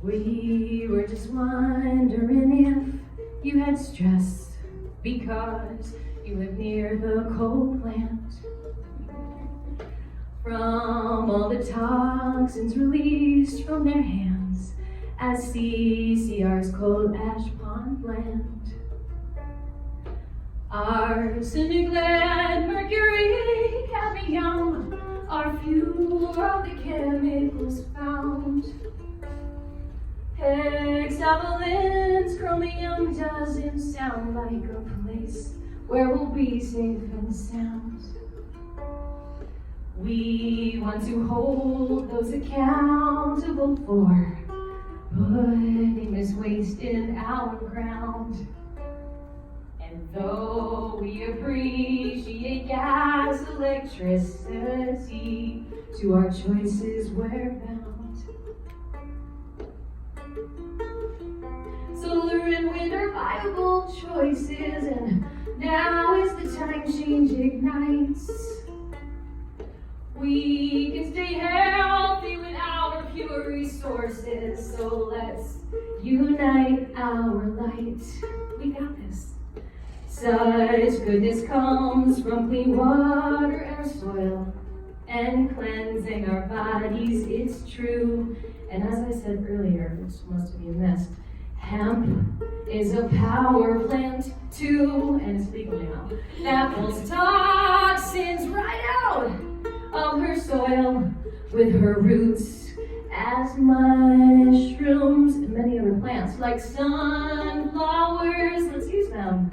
We were just wondering if you had stress because you live near the coal plant. From all the toxins released from their hands as CCR's coal ash pond land. Arsenic, lead, mercury, cadmium are few of the chemicals found. Hexavalent chromium doesn't sound like a place where we'll be safe and sound. We want to hold those accountable for putting this waste in our ground. And though we appreciate gas, electricity, to our choices we're bound. Solar and wind are viable choices, and now is the time change ignites. We can stay healthy with our pure resources, so let's unite our light. We got this. Such goodness comes from clean water, air, soil, and cleansing our bodies, it's true. And as I said earlier, which must be missed, hemp is a power plant too, and it's legal now, that pulls toxins right out of her soil with her roots as mushrooms and many other plants like sunflowers. Let's use them